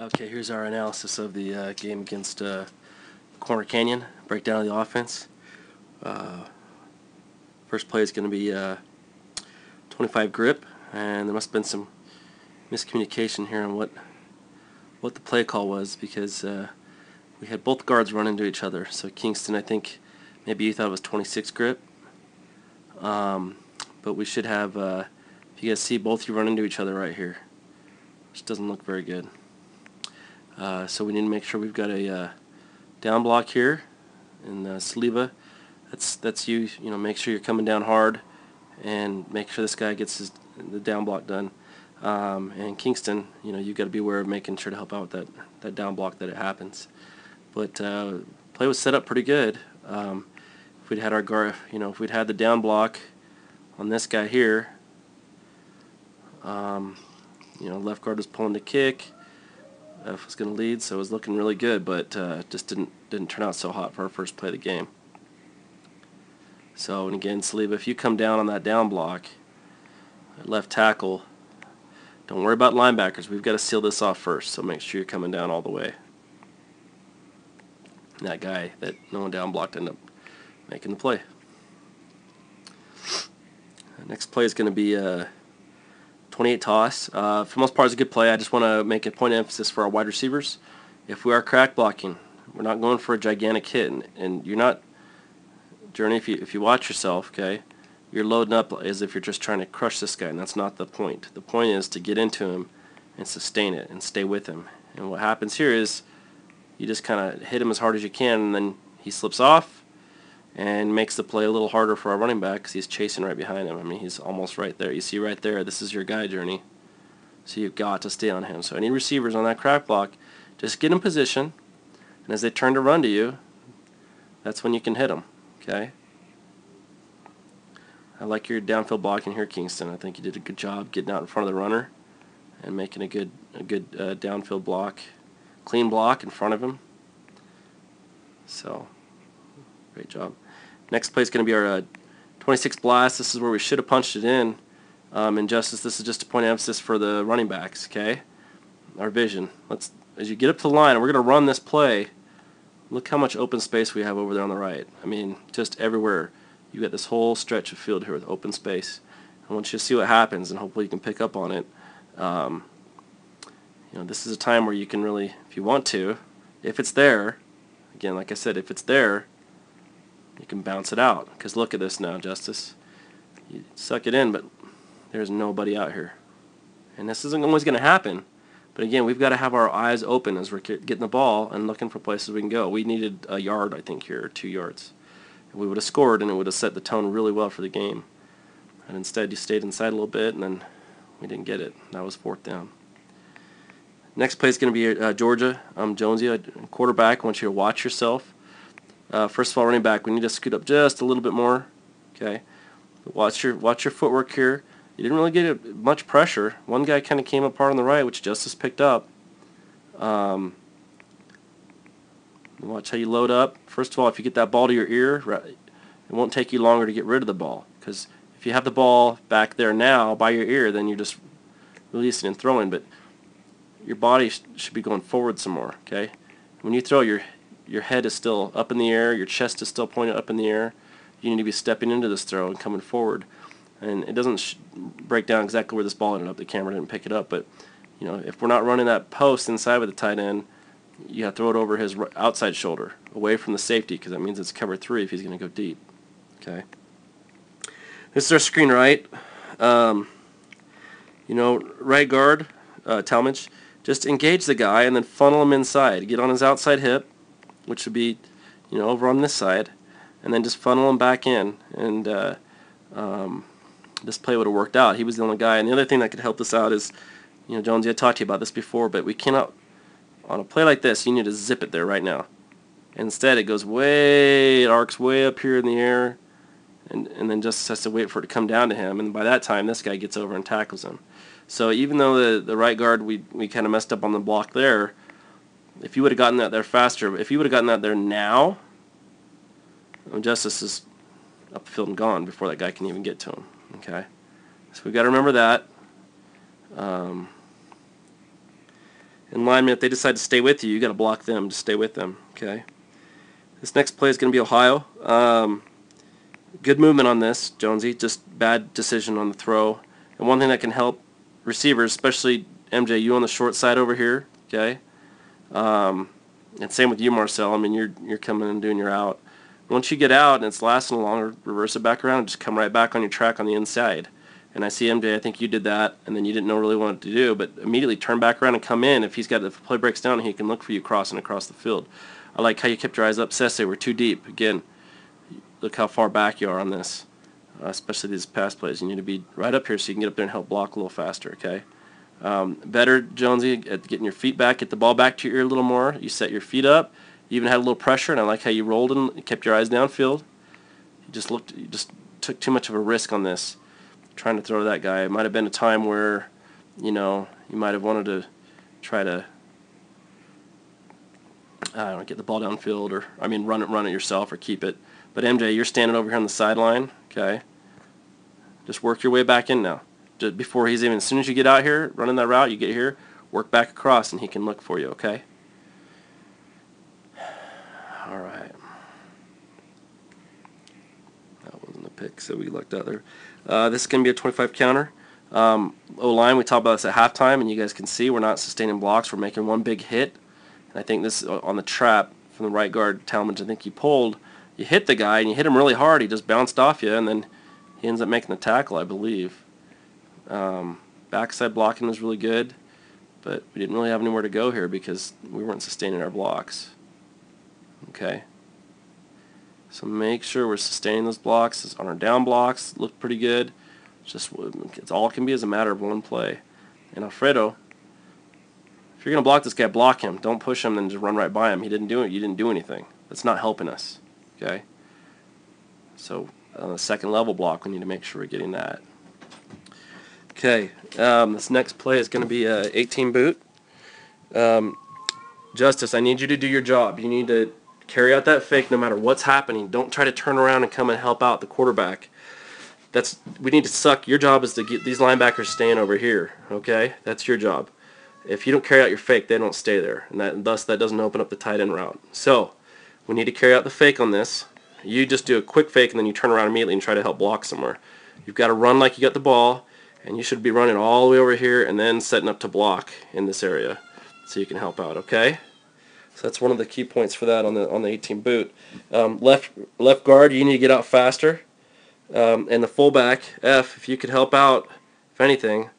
Okay, here's our analysis of the game against Corner Canyon. Breakdown of the offense. First play is going to be 25 grip, and there must have been some miscommunication here on what the play call was, because we had both guards run into each other. So Kingston, I think maybe you thought it was 26 grip, but we should have, if you guys see, both you run into each other right here, which doesn't look very good. So we need to make sure we've got a down block here, and Saliba, that's you. You know, make sure you're coming down hard, and make sure this guy gets the down block done. And Kingston, you know, you've got to be aware of making sure to help out with that down block that it happens. But play was set up pretty good. If we'd had our guard, you know, if we'd had the down block on this guy here, you know, left guard was pulling the kick. F was going to lead, so it was looking really good, but just didn't turn out so hot for our first play of the game. So, and again, Saliba, if you come down on that down block, left tackle, don't worry about linebackers. We've got to seal this off first, so make sure you're coming down all the way. And that guy that no one down blocked ended up making the play. Next play is going to be 28 toss. For the most part, it's a good play. I just want to make a point of emphasis for our wide receivers. If we are crack blocking, we're not going for a gigantic hit, and you're not, Journey, if you watch yourself, okay, you're loading up as if you're just trying to crush this guy, and that's not the point. The point is to get into him and sustain it and stay with him. And what happens here is you just kind of hit him as hard as you can, and then he slips off and makes the play a little harder for our running back because he's chasing right behind him. I mean, he's almost right there. You see right there, this is your guy, Journey. So you've got to stay on him. So any receivers on that crack block, just get in position, and as they turn to run to you, that's when you can hit them. Okay? I like your downfield blocking here, Kingston. I think you did a good job getting out in front of the runner and making a good downfield block, clean block in front of him. So, great job. Next play is going to be our 26 blast. This is where we should have punched it in. Justice, this is just a point of emphasis for the running backs, okay? Our vision. As you get up to the line, and we're going to run this play, look how much open space we have over there on the right. I mean, just everywhere. You've got this whole stretch of field here with open space. I want you to see what happens, and hopefully you can pick up on it. You know, this is a time where you can really, if you want to, if it's there, again, like I said, if it's there, you can bounce it out. Because look at this now, Justice. You suck it in, but there's nobody out here. And this isn't always going to happen. But again, we've got to have our eyes open as we're getting the ball and looking for places we can go. We needed a yard, I think, here, or 2 yards. And we would have scored, and it would have set the tone really well for the game. And instead, you stayed inside a little bit, and then we didn't get it. That was 4th down. Next play is going to be Georgia. Jonesy, quarterback. I want you to watch yourself. First of all, running back, we need to scoot up just a little bit more. Okay, watch your footwork here. You didn't really get much pressure. One guy kind of came apart on the right, which Justice picked up. Watch how you load up. First of all, if you get that ball to your ear, it won't take you longer to get rid of the ball. Because if you have the ball back there now by your ear, then you're just releasing and throwing. But your body should be going forward some more. Okay, when you throw, your head is still up in the air, your chest is still pointed up in the air. You need to be stepping into this throw and coming forward. And it doesn't break down exactly where this ball ended up. The camera didn't pick it up, but you know, if we're not running that post inside with the tight end, you have to throw it over his outside shoulder, away from the safety, because that means it's cover 3 if he's going to go deep. Okay. This is our screen right. You know, right guard, Talmadge, just engage the guy and then funnel him inside. Get on his outside hip, which would be, you know, over on this side, and then just funnel him back in. And this play would have worked out. He was the only guy. And the other thing that could help us out is, you know, Jonesy, I talked to you about this before, but we cannot, on a play like this, you need to zip it there right now. Instead, it goes it arcs way up here in the air, and then just has to wait for it to come down to him. And by that time, this guy gets over and tackles him. So even though the right guard, we kind of messed up on the block there, if you would have gotten that there faster, if you would have gotten that there now, Justice is up the field and gone before that guy can even get to him. Okay, so we've got to remember that. And linemen, if they decide to stay with you, you got to block them to stay with them. Okay. This next play is going to be Ohio. Good movement on this, Jonesy. Just bad decision on the throw. And one thing that can help receivers, especially MJ, you on the short side over here. Okay. And same with you, Marcel. I mean, you're coming and doing your out. Once you get out and it's lasting longer, reverse it back around and just come right back on your track on the inside. And I see MJ, I think you did that, and then you didn't know really what to do, but immediately turn back around and come in. If the play breaks down, he can look for you crossing across the field. I like how you kept your eyes up. Sese, we're too deep. Again, look how far back you are on this, especially these pass plays. You need to be right up here so you can get up there and help block a little faster, okay? Better, Jonesy, at getting your feet back, get the ball back to your ear a little more. You set your feet up. You even had a little pressure, and I like how you rolled and kept your eyes downfield. You just took too much of a risk on this, trying to throw to that guy. It might have been a time where, you might have wanted to try to, get the ball downfield, or run it yourself or keep it. But MJ, you're standing over here on the sideline, okay? Just work your way back in now. Just before as soon as you get out here, running that route, you get here, work back across, and he can look for you, okay? All right. That wasn't a pick, so we lucked out there. This is going to be a 25 counter. O-line, we talked about this at halftime, and you guys can see we're not sustaining blocks. We're making one big hit. And I think this on the trap from the right guard, Talmadge, I think he pulled. You hit the guy, and you hit him really hard. He just bounced off you, and then he ends up making the tackle, I believe. Backside blocking was really good, but we didn't really have anywhere to go here because we weren't sustaining our blocks. Okay. So make sure we're sustaining those blocks. On our down blocks, look pretty good. It's all it can be is a matter of one play. And Alfredo, if you're going to block this guy, block him. Don't push him and just run right by him. He didn't do it. You didn't do anything. That's not helping us. Okay. So on the second level block, we need to make sure we're getting that. Okay. This next play is going to be a 18 boot. Justice, I need you to do your job. You need to carry out that fake no matter what's happening. Don't try to turn around and come and help out the quarterback. We need to suck. Your job is to get these linebackers staying over here. Okay, that's your job. If you don't carry out your fake, they don't stay there, and thus that doesn't open up the tight end route. So we need to carry out the fake on this. You just do a quick fake and then you turn around immediately and try to help block somewhere. You've got to run like you got the ball, and you should be running all the way over here and then setting up to block in this area so you can help out. Okay. So that's one of the key points for that on the 18 boot. Left guard, you need to get out faster. And the fullback, F, if you could help out, if anything,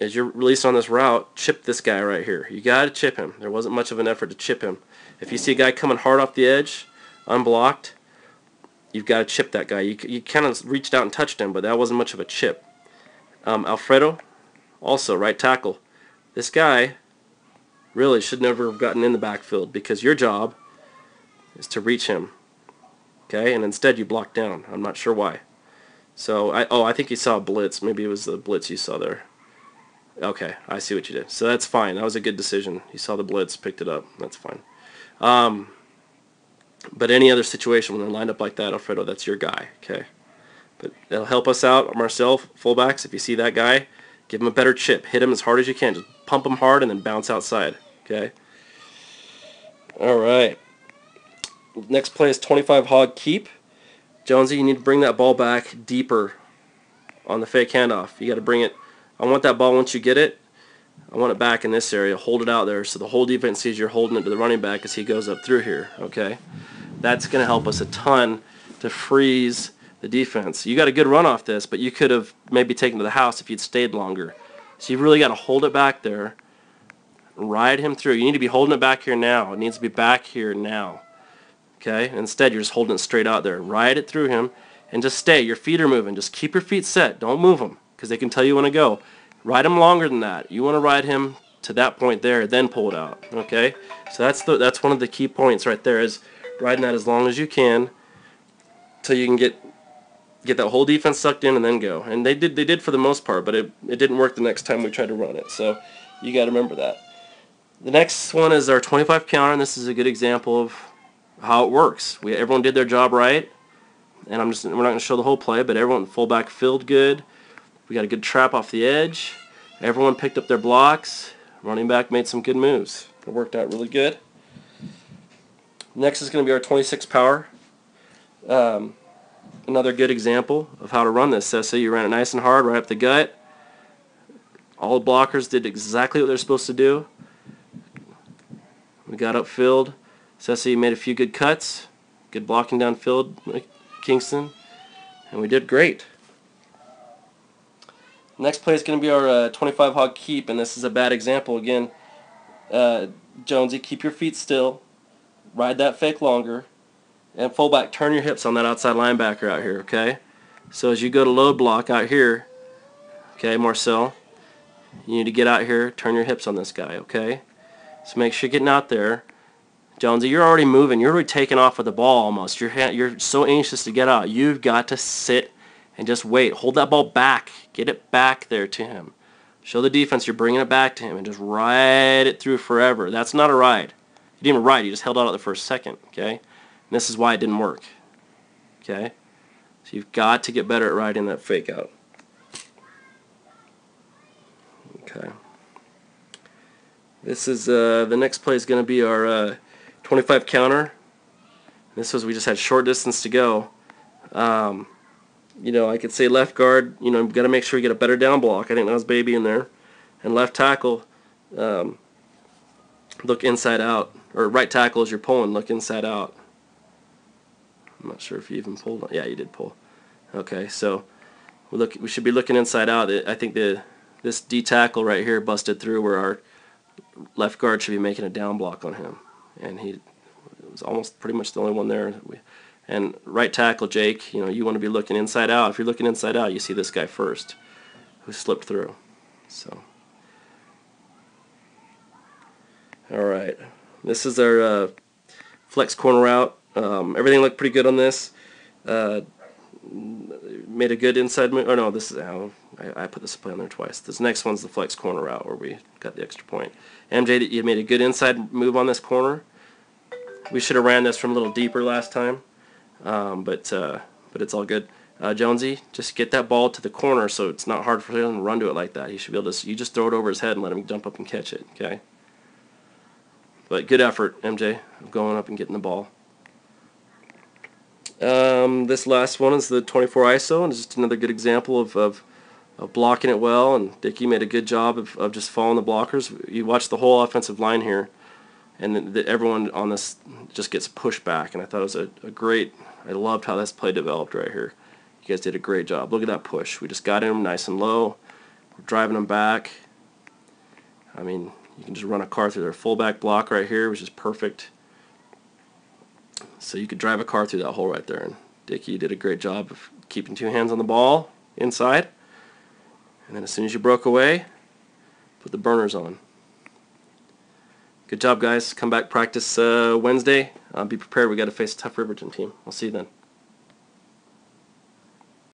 as you're released on this route, chip this guy right here. You got to chip him. There wasn't much of an effort to chip him. If you see a guy coming hard off the edge, unblocked, you've got to chip that guy. You kind of reached out and touched him, but that wasn't much of a chip. Alfredo, also right tackle. This guy really should never have gotten in the backfield because your job is to reach him. Okay, and instead you blocked down. I'm not sure why. So I think you saw a blitz. Maybe it was the blitz you saw there. Okay, I see what you did. So that's fine. That was a good decision. You saw the blitz, picked it up. That's fine. But any other situation when they're lined up like that, Alfredo, that's your guy. Okay, but that'll help us out. Marcel, fullbacks, if you see that guy, give him a better chip. Hit him as hard as you can. Just pump him hard and then bounce outside. Okay. All right. Next play is 25 hog keep. Jonesy, you need to bring that ball back deeper on the fake handoff. You got to bring it. I want that ball once you get it. I want it back in this area. Hold it out there so the whole defense sees you're holding it to the running back as he goes up through here. Okay. That's going to help us a ton to freeze the defense. You got a good run off this, but you could have maybe taken to the house if you'd stayed longer. So you've really got to hold it back there. Ride him through. You need to be holding it back here now. It needs to be back here now. Okay? Instead, you're just holding it straight out there. Ride it through him and just stay. Your feet are moving. Just keep your feet set. Don't move them because they can tell you when to go. Ride him longer than that. You want to ride him to that point there, then pull it out. Okay? So that's one of the key points right there is riding that as long as you can till you can get that whole defense sucked in and then go. And they did for the most part, but it didn't work the next time we tried to run it. So you got to remember that. The next one is our 25 counter, and this is a good example of how it works. Everyone did their job right, and we're not going to show the whole play, but everyone fullback filled good. We got a good trap off the edge. Everyone picked up their blocks. Running back made some good moves. It worked out really good. Next is going to be our 26 power. Another good example of how to run this. So you ran it nice and hard right up the gut. All the blockers did exactly what they're supposed to do. We got upfield. Ceci made a few good cuts. Good blocking downfield, Kingston. And we did great. Next play is going to be our 25 hog keep, and this is a bad example. Again, Jonesy, keep your feet still. Ride that fake longer. And fullback, turn your hips on that outside linebacker out here, okay? So as you go to load block out here, okay, Marcel, you need to get out here, turn your hips on this guy, okay? So make sure you're getting out there. Jonesy, you're already moving. You're already taking off with the ball almost. You're so anxious to get out. You've got to sit and just wait. Hold that ball back. Get it back there to him. Show the defense you're bringing it back to him and just ride it through forever. That's not a ride. You didn't even ride. You just held out at the first second, okay? And this is why it didn't work, okay? So you've got to get better at riding that fake out. Okay. This is the next play is going to be our 25 counter. This was we just had short distance to go. You know, I could say left guard. You know, you've got to make sure you get a better down block. I think that was Baby in there, and left tackle. Look inside out, or right tackle as you're pulling. Look inside out. I'm not sure if you even pulled. Yeah, you did pull. Okay, so we should be looking inside out. I think this D tackle right here busted through where our left guard should be making a down block on him, and he was almost pretty much the only one there. And right tackle Jake, you know, you want to be looking inside out. If you're looking inside out, you see this guy first, who slipped through. So, all right, this is our flex corner route. Everything looked pretty good on this. Made a good inside move. Oh no, this is how I put this play on there twice. This next one's the flex corner route where we got the extra point. MJ, you made a good inside move on this corner. We should have ran this from a little deeper last time, but it's all good. Jonesy, just get that ball to the corner so it's not hard for him to run to it like that. He should be able to. You just throw it over his head and let him jump up and catch it. Okay. But good effort, MJ, of going up and getting the ball. This last one is the 24 ISO, and it's just another good example of blocking it well, and Dickey made a good job of just following the blockers. You watch the whole offensive line here, and everyone on this just gets pushed back, and I thought it was a great, I loved how this play developed right here. You guys did a great job. Look at that push. We just got him nice and low. We're driving him back. I mean, you can just run a car through their fullback block right here, which is perfect. So you could drive a car through that hole right there. And Dickey did a great job of keeping two hands on the ball inside. And then as soon as you broke away, put the burners on. Good job, guys. Come back practice Wednesday. Be prepared. We got to face a tough Riverton team. I'll see you then.